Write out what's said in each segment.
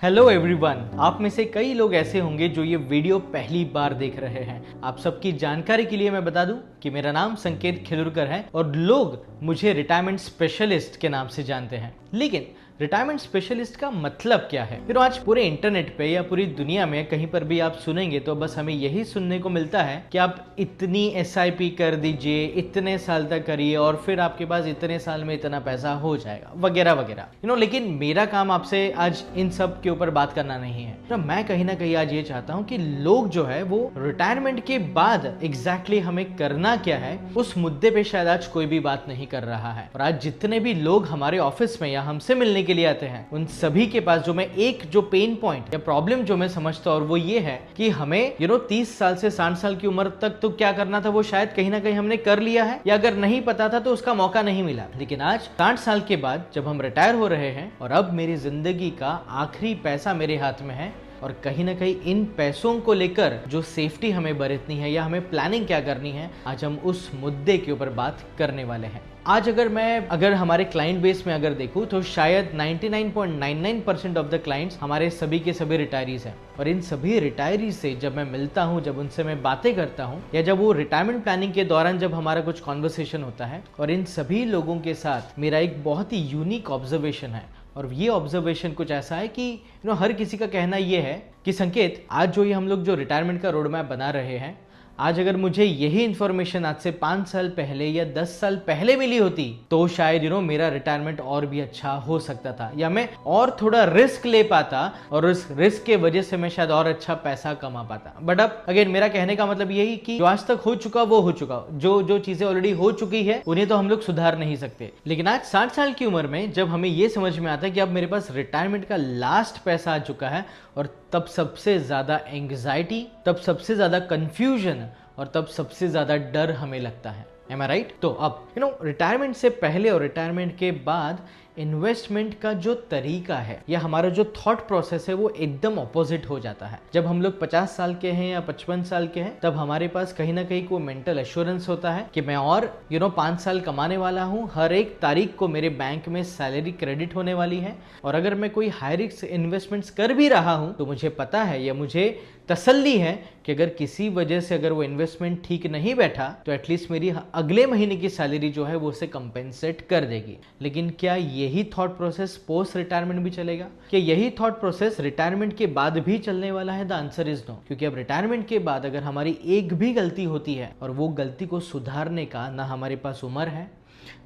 Hello everyone, आप में से कई लोग ऐसे होंगे जो ये वीडियो पहली बार देख रहे हैं। आप सबकी जानकारी के लिए मैं बता दूं कि मेरा नाम संकेत खिलुरकर है और लोग मुझे रिटायरमेंट स्पेशलिस्ट के नाम से जानते हैं। लेकिन रिटायरमेंट स्पेशलिस्ट का मतलब क्या है? फिर आज पूरे इंटरनेट पे या पूरी दुनिया में कहीं पर भी आप सुनेंगे तो बस हमें यही सुनने को मिलता है कि आप इतनी एसआईपी कर दीजिए, इतने साल तक करिए और फिर आपके पास इतने साल में इतना पैसा हो जाएगा वगैरह वगैरह। लेकिन मेरा काम आपसे आज इन सब के ऊपर बात करना नहीं है। तो मैं कहीं ना कहीं आज ये चाहता हूँ कि लोग जो है वो रिटायरमेंट के बाद एग्जैक्टली हमें करना क्या है उस मुद्दे पे शायद आज कोई भी बात नहीं कर रहा है। और आज जितने भी लोग हमारे ऑफिस में या हमसे मिलने के लिए आते हैं उन सभी के पास जो पेन पॉइंट या प्रॉब्लम जो मैं समझता हूं और वो ये है कि हमें 30 साल से 60 साल की उम्र तक तो क्या करना था वो शायद कहीं ना कहीं हमने कर लिया है, या अगर नहीं पता था तो उसका मौका नहीं मिला। लेकिन आज 60 साल के बाद जब हम रिटायर हो रहे हैं और अब मेरी जिंदगी का आखिरी पैसा मेरे हाथ में है और कहीं ना कहीं इन पैसों को लेकर जो सेफ्टी हमें बरतनी है या हमें प्लानिंग क्या करनी है, आज हम उस मुद्दे के ऊपर बात करने वाले हैं। आज अगर हमारे क्लाइंट बेस में अगर देखूं तो शायद 99.99% ऑफ द क्लाइंट्स हमारे सभी के सभी रिटायरीज हैं। और इन सभी रिटायरीज से जब मैं मिलता हूं, जब उनसे मैं बातें करता हूं या जब वो रिटायरमेंट प्लानिंग के दौरान जब हमारा कुछ कॉन्वर्सेशन होता है, और इन सभी लोगों के साथ मेरा एक बहुत ही यूनिक ऑब्जर्वेशन है। और ये ऑब्जर्वेशन कुछ ऐसा है कि हर किसी का कहना ये है कि संकेत, आज जो ये हम लोग जो रिटायरमेंट का रोड मैप बना रहे हैं, आज अगर मुझे यही इंफॉर्मेशन आज से 5 साल पहले या 10 साल पहले मिली होती तो शायद मेरा रिटायरमेंट और भी अच्छा हो सकता था, या मैं और थोड़ा रिस्क ले पाता और उस रिस्क के वजह से मैं शायद और अच्छा पैसा कमा पाता। बट अब अगेन मेरा कहने का मतलब यही कि जो आज तक हो चुका वो हो चुका, जो चीजें ऑलरेडी हो चुकी है उन्हें तो हम लोग सुधार नहीं सकते। लेकिन आज 60 साल की उम्र में जब हमें ये समझ में आता है कि अब मेरे पास रिटायरमेंट का लास्ट पैसा आ चुका है, और तब सबसे ज्यादा एंग्जाइटी, तब सबसे ज्यादा कंफ्यूजन और तब सबसे ज्यादा डर हमें लगता है। Am I right? तो अब रिटायरमेंट से पहले और रिटायरमेंट के बाद इन्वेस्टमेंट का जो तरीका है या हमारा जो थॉट प्रोसेस है वो एकदम ऑपोजिट हो जाता है। जब हम लोग 50 साल के हैं या 55 साल के हैं तब हमारे पास कहीं ना कहीं कोई मेंटल एश्योरेंस होता है कि मैं और 5 साल कमाने वाला हूँ, हर एक तारीख को मेरे बैंक में सैलरी क्रेडिट होने वाली है, और अगर मैं कोई हाई रिस्क इन्वेस्टमेंट्स कर भी रहा हूँ तो मुझे पता है या मुझे तसल्ली है कि अगर किसी वजह से अगर वो इन्वेस्टमेंट ठीक नहीं बैठा तो एटलीस्ट मेरी अगले महीने की सैलरी जो है वो उसे कंपेंसेट कर देगी। लेकिन क्या यही थॉट प्रोसेस पोस्ट रिटायरमेंट भी चलेगा? क्या यही थॉट प्रोसेस रिटायरमेंट के बाद भी चलने वाला है? The answer is no. क्योंकि अब रिटायरमेंट के बाद अगर हमारी एक भी गलती होती है और वो गलती को सुधारने का ना हमारे पास उम्र है,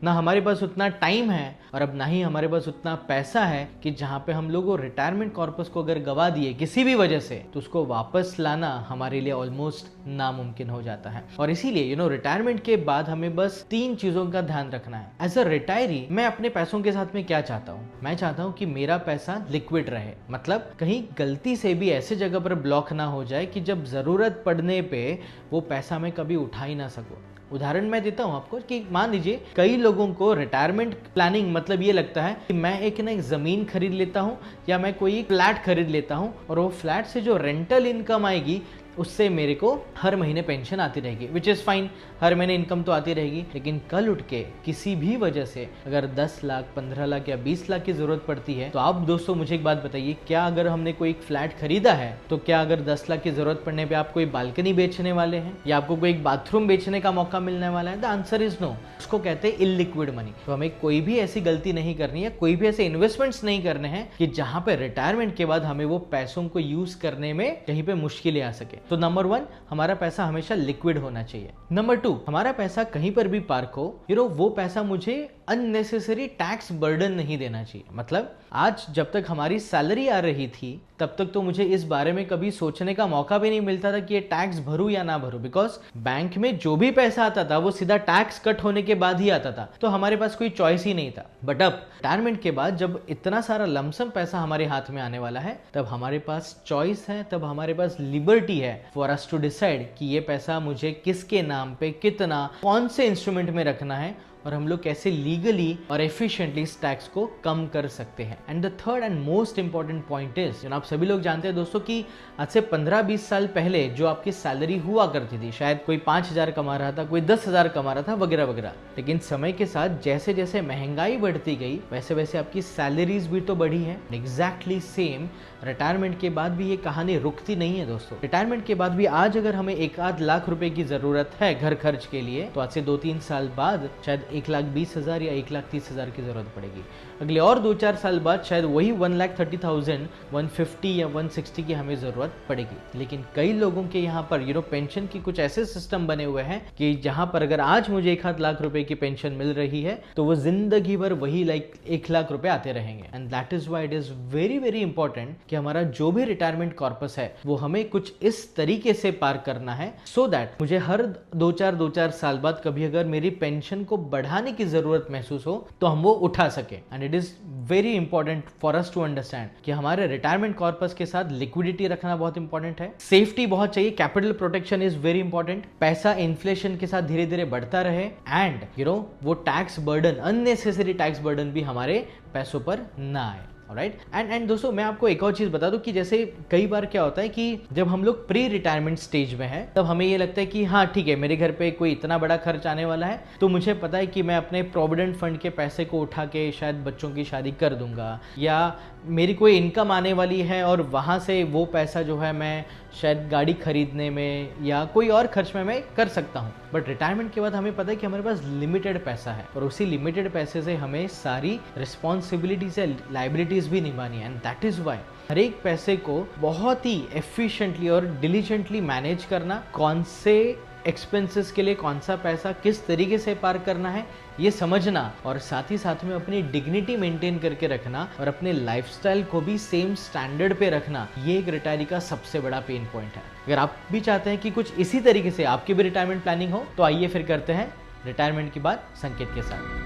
ना हमारे पास उतना टाइम है, और अब ना ही हमारे पास उतना पैसा है कि जहां पे हम लोग रिटायरमेंट कॉर्पस को अगर गवा दिए किसी भी वजह से तो उसको वापस लाना हमारे लिए ऑलमोस्ट नामुमकिन हो जाता है। और इसीलिए रिटायरमेंट के बाद हमें बस 3 चीजों का ध्यान रखना है। एज अ रिटायरी मैं अपने पैसों के साथ में क्या चाहता हूँ? मैं चाहता हूँ कि मेरा पैसा लिक्विड रहे, मतलब कहीं गलती से भी ऐसे जगह पर ब्लॉक ना हो जाए कि जब जरूरत पड़ने पे वो पैसा मैं कभी उठा ही ना सकूं। उदाहरण मैं देता हूं आपको कि मान लीजिए कई लोगों को रिटायरमेंट प्लानिंग मतलब ये लगता है कि मैं एक जमीन खरीद लेता हूं या मैं कोई एक फ्लैट खरीद लेता हूं और वो फ्लैट से जो रेंटल इनकम आएगी उससे मेरे को हर महीने पेंशन आती रहेगी, विच इज़ फाइन, हर महीने इनकम तो आती रहेगी। लेकिन कल उठ के किसी भी वजह से अगर 10 लाख 15 लाख या 20 लाख की जरूरत पड़ती है तो आप दोस्तों मुझे एक बात बताइए, क्या अगर हमने कोई एक फ्लैट खरीदा है तो क्या अगर 10 लाख की जरूरत पड़ने पे आप कोई बालकनी बेचने वाले हैं या आपको कोई एक बाथरूम बेचने का मौका मिलने वाला है? The answer is no. उसको कहते हैं इलिक्विड मनी। तो हमें कोई भी ऐसी गलती नहीं करनी है, कोई भी ऐसे इन्वेस्टमेंट्स नहीं करने हैं कि जहां पे रिटायरमेंट के बाद हमें वो पैसों को यूज करने में कहीं पे मुश्किलें आ सके। तो नंबर 1, हमारा पैसा हमेशा लिक्विड होना चाहिए। नंबर 2, हमारा पैसा कहीं पर भी पार्क हो, वो पैसा मुझे अननेसेसरी टैक्स बर्डन नहीं देना चाहिए। मतलब आज जब तक हमारी सैलरी आ रही थी तब तक तो मुझे इस बारे में कभी सोचने का मौका भी नहीं मिलता था कि ये टैक्स भरूं या ना भरूं, बिकॉज बैंक में जो भी पैसा आता था वो सीधा टैक्स कट होने के बाद ही आता था, तो हमारे पास कोई चॉइस ही नहीं था। बट अब रिटायरमेंट के बाद जब इतना सारा लमसम पैसा हमारे हाथ में आने वाला है तब हमारे पास चॉइस है, तब हमारे पास लिबर्टी है फॉर अस टू डिसाइड कि ये पैसा मुझे किसके नाम पे कितना, कौन से इंस्ट्रूमेंट में रखना है और हम लोग कैसे लीगली और एफिशिएंटली इस टैक्स को कम कर सकते हैं। And the third and most important point is, आप सभी लोग जानते हैं दोस्तों कि आज से 15-20 साल पहले जो आपकी सैलरी हुआ करती थी, शायद कोई 5,000 कमा रहा था, कोई 10,000 कमा रहा था, वगैरह वगैरह, लेकिन समय के साथ जैसे जैसे महंगाई बढ़ती गई वैसे वैसे आपकी सैलरीज भी तो बढ़ी है। एग्जैक्टली सेम रिटायरमेंट के बाद भी ये कहानी रुकती नहीं है दोस्तों। रिटायरमेंट के बाद भी आज अगर हमें 1-8 लाख रुपए की जरूरत है घर खर्च के लिए, तो आज से 2-3 साल बाद शायद 1,20,000 या 1,30,000 की जरूरत पड़ेगी। अगले और 2-4 साल बाद शायद वही 1,30,000, 150 या 160 की हमें जरूरत पड़ेगी। लेकिन कई लोगों के यहाँ पर पेंशन की कुछ ऐसे सिस्टम बने हुए हैं कि जहां पर अगर आज मुझे 1 लाख रुपए की पेंशन मिल रही है तो वो जिंदगी भर वही 1 लाख रुपए आते रहेंगे। And that is why it is very very important कि हमारा जो भी रिटायरमेंट कॉर्पस है वो हमें कुछ इस तरीके से पार करना है, सो दैट मुझे हर 2-4 साल बाद कभी अगर मेरी पेंशन को बढ़ाने की जरूरत महसूस हो तो हम वो उठा सके। And it is very important for us to understand कि हमारे रिटायरमेंट कॉर्पस के साथ लिक्विडिटी रखना बहुत इंपॉर्टेंट है, सेफ्टी बहुत चाहिए, capital protection is very important, पैसा इन्फ्लेशन के साथ धीरे धीरे बढ़ता रहे, एंड वो tax burden, unnecessary tax burden भी हमारे पैसों पर ना आए। राइट एंड दोस्तों, मैं आपको एक और चीज बता दूं कि जैसे कई बार क्या होता है कि जब हम लोग प्री रिटायरमेंट स्टेज में हैं तब हमें ये लगता है कि हाँ ठीक है, मेरे घर पे कोई इतना बड़ा खर्च आने वाला है तो मुझे पता है कि मैं अपने प्रोविडेंट फंड के पैसे को उठा के शायद बच्चों की शादी कर दूंगा, या मेरी कोई इनकम आने वाली है और वहां से वो पैसा जो है मैं शायद गाड़ी खरीदने में या कोई और खर्च में मैं कर सकता हूँ। बट रिटायरमेंट के बाद हमें पता है कि हमारे पास लिमिटेड पैसा है और उसी लिमिटेड पैसे से हमें सारी रिस्पॉन्सिबिलिटीज या लाइबिलिटीज भी निभानी है। एंड दैट इज वाई हर एक पैसे को बहुत ही एफिशिएंटली और डिलीजेंटली मैनेज करना, कौन से एक्सपेंसेस के लिए कौन सा पैसा किस तरीके से पार करना है ये समझना, और साथ ही साथ में अपनी डिग्निटी मेंटेन करके रखना और अपने लाइफस्टाइल को भी सेम स्टैंडर्ड पे रखना, ये एक रिटायरी का सबसे बड़ा पेन पॉइंट है। अगर आप भी चाहते हैं कि कुछ इसी तरीके से आपकी भी रिटायरमेंट प्लानिंग हो तो आइए फिर करते हैं रिटायरमेंट की बात संकेत के साथ।